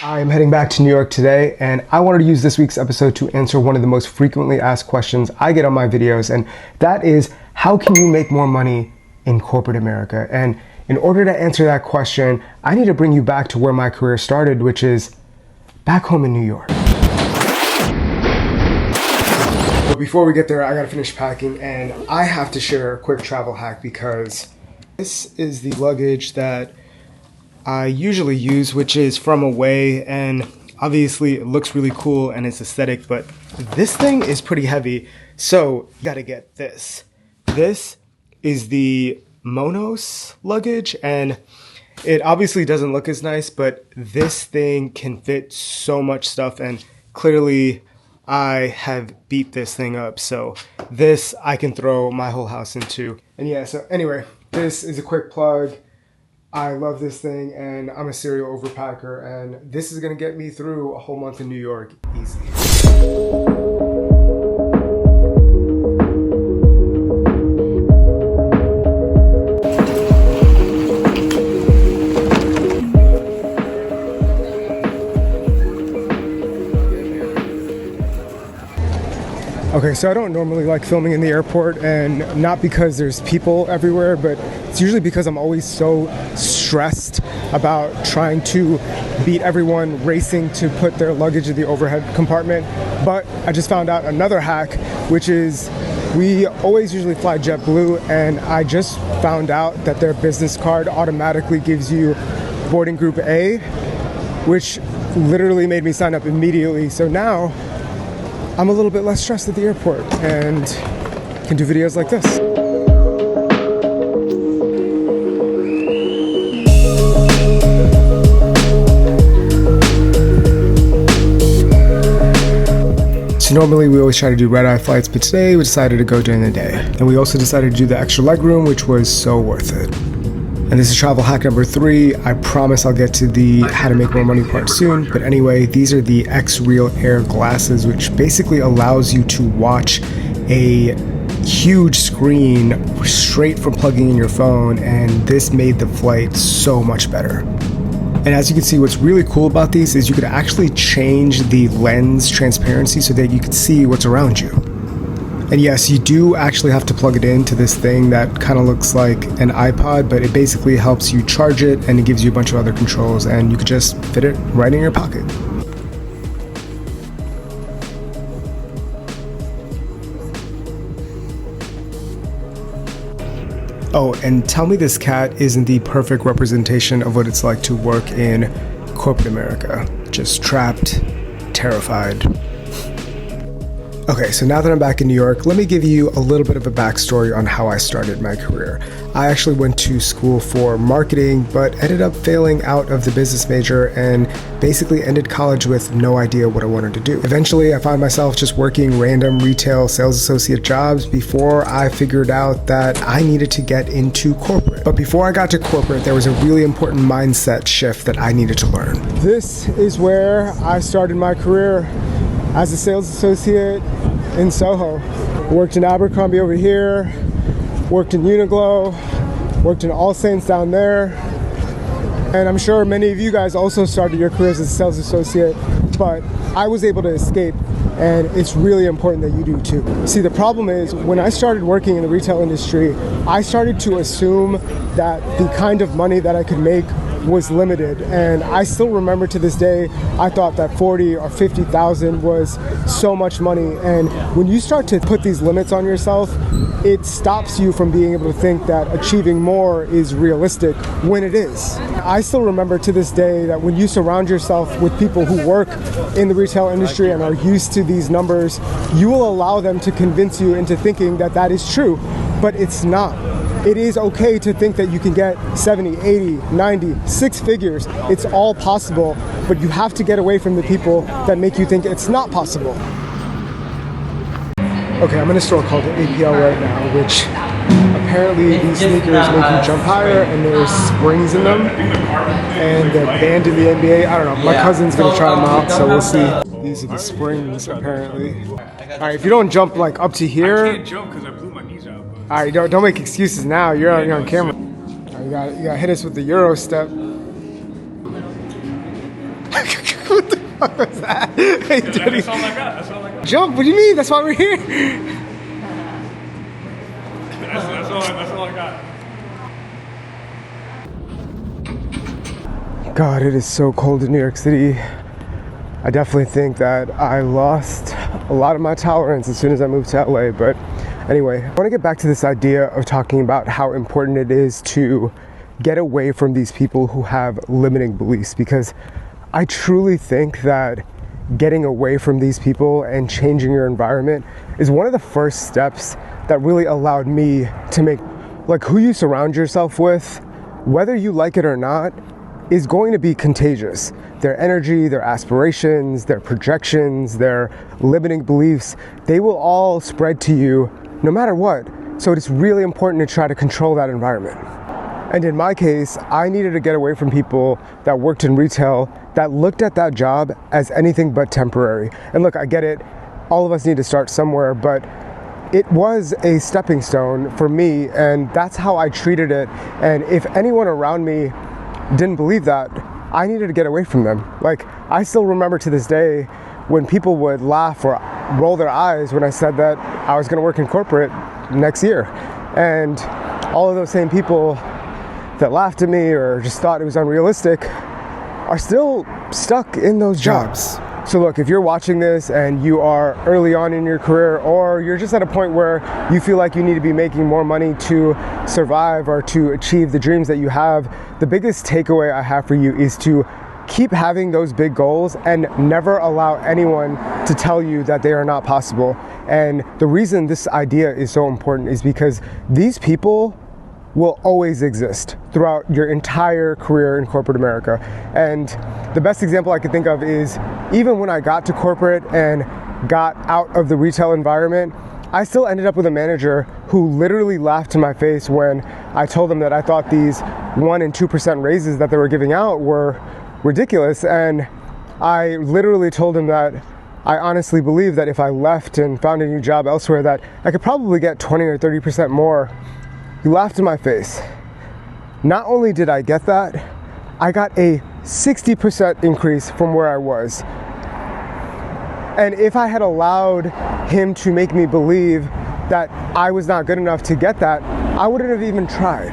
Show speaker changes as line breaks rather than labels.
I'm heading back to New York today, and I wanted to use this week's episode to answer one of the most frequently asked questions I get on my videos, and that is, how can you make more money in corporate America? And in order to answer that question, I need to bring you back to where my career started, which is back home in New York. But before we get there, I gotta finish packing, and I have to share a quick travel hack because this is the luggage that I usually use, which is from Away, and obviously it looks really cool and it's aesthetic, but this thing is pretty heavy, so you gotta get this. This is the Monos luggage, and it obviously doesn't look as nice, but this thing can fit so much stuff, and clearly I have beat this thing up, so this I can throw my whole house into. And yeah, so anyway, this is a quick plug. I love this thing, and I'm a serial overpacker, and this is gonna get me through a whole month in New York easy. Okay, so I don't normally like filming in the airport, and not because there's people everywhere, but it's usually because I'm always so stressed about trying to beat everyone racing to put their luggage in the overhead compartment. But I just found out another hack, which is we always usually fly JetBlue, and I just found out that their business card automatically gives you boarding group A, which literally made me sign up immediately. So now I'm a little bit less stressed at the airport and can do videos like this. So normally we always try to do red-eye flights, but today we decided to go during the day. And we also decided to do the extra legroom, which was so worth it. And this is travel hack number 3. I promise I'll get to the how to make more money part soon. But anyway, these are the X-Real Air glasses, which basically allows you to watch a huge screen straight from plugging in your phone. And this made the flight so much better. And as you can see, what's really cool about these is you could actually change the lens transparency so that you can see what's around you. And yes, you do actually have to plug it into this thing that kind of looks like an iPod, but it basically helps you charge it, and it gives you a bunch of other controls, and you could just fit it right in your pocket. Oh, and tell me this cat isn't the perfect representation of what it's like to work in corporate America. Just trapped, terrified. Okay, so now that I'm back in New York, let me give you a little bit of a backstory on how I started my career. I actually went to school for marketing, but ended up failing out of the business major and basically ended college with no idea what I wanted to do. Eventually, I found myself just working random retail sales associate jobs before I figured out that I needed to get into corporate. But before I got to corporate, there was a really important mindset shift that I needed to learn. This is where I started my career as a sales associate in Soho. Worked in Abercrombie over here, worked in Uniqlo, worked in All Saints down there. And I'm sure many of you guys also started your careers as a sales associate, but I was able to escape, and it's really important that you do too. See, the problem is, when I started working in the retail industry, I started to assume that the kind of money that I could make was limited, and I still remember to this day I thought that 40 or 50,000 was so much money. And when you start to put these limits on yourself, it stops you from being able to think that achieving more is realistic when it is. I still remember to this day that when you surround yourself with people who work in the retail industry and are used to these numbers, you will allow them to convince you into thinking that that is true, but it's not. It is okay to think that you can get 70, 80, 90, 6 figures. It's all possible, but you have to get away from the people that make you think it's not possible. Okay, I'm in a store called APL right now, which apparently these sneakers make you jump higher, and there's springs in them, and they're banned in the NBA. I don't know, my cousin's gonna try them out, so we'll see. These are the springs, apparently. All right, if you don't jump like up to here.
I can't jump because I blew my knees out.
All right, don't make excuses now. You're on camera. All right, you gotta hit us with the Euro step. What the fuck was that? Hey, dude.
That's all I got. That's all I got.
Jump, what do you mean? That's why we're here.
That's all I got.
God, it is so cold in New York City. I definitely think that I lost a lot of my tolerance as soon as I moved to LA. But anyway, I want to get back to this idea of talking about how important it is to get away from these people who have limiting beliefs, because I truly think that getting away from these people and changing your environment is one of the first steps that really allowed me to make, like, who you surround yourself with, whether you like it or not, is going to be contagious. Their energy, their aspirations, their projections, their limiting beliefs, they will all spread to you no matter what. So it's really important to try to control that environment. And in my case, I needed to get away from people that worked in retail that looked at that job as anything but temporary. And look, I get it, all of us need to start somewhere, but it was a stepping stone for me, and that's how I treated it. And if anyone around me didn't believe that, I needed to get away from them. Like, I still remember to this day when people would laugh or roll their eyes when I said that I was gonna work in corporate next year. And all of those same people that laughed at me or just thought it was unrealistic are still stuck in those jobs. So look, if you're watching this and you are early on in your career, or you're just at a point where you feel like you need to be making more money to survive or to achieve the dreams that you have, the biggest takeaway I have for you is to keep having those big goals and never allow anyone to tell you that they are not possible. And the reason this idea is so important is because these people will always exist throughout your entire career in corporate America. And the best example I could think of is even when I got to corporate and got out of the retail environment, I still ended up with a manager who literally laughed in my face when I told them that I thought these 1% and 2% raises that they were giving out were ridiculous. And I literally told him that I honestly believe that if I left and found a new job elsewhere that I could probably get 20 or 30% more. He laughed in my face. Not only did I get that, I got a 60% increase from where I was. And if I had allowed him to make me believe that I was not good enough to get that, I wouldn't have even tried.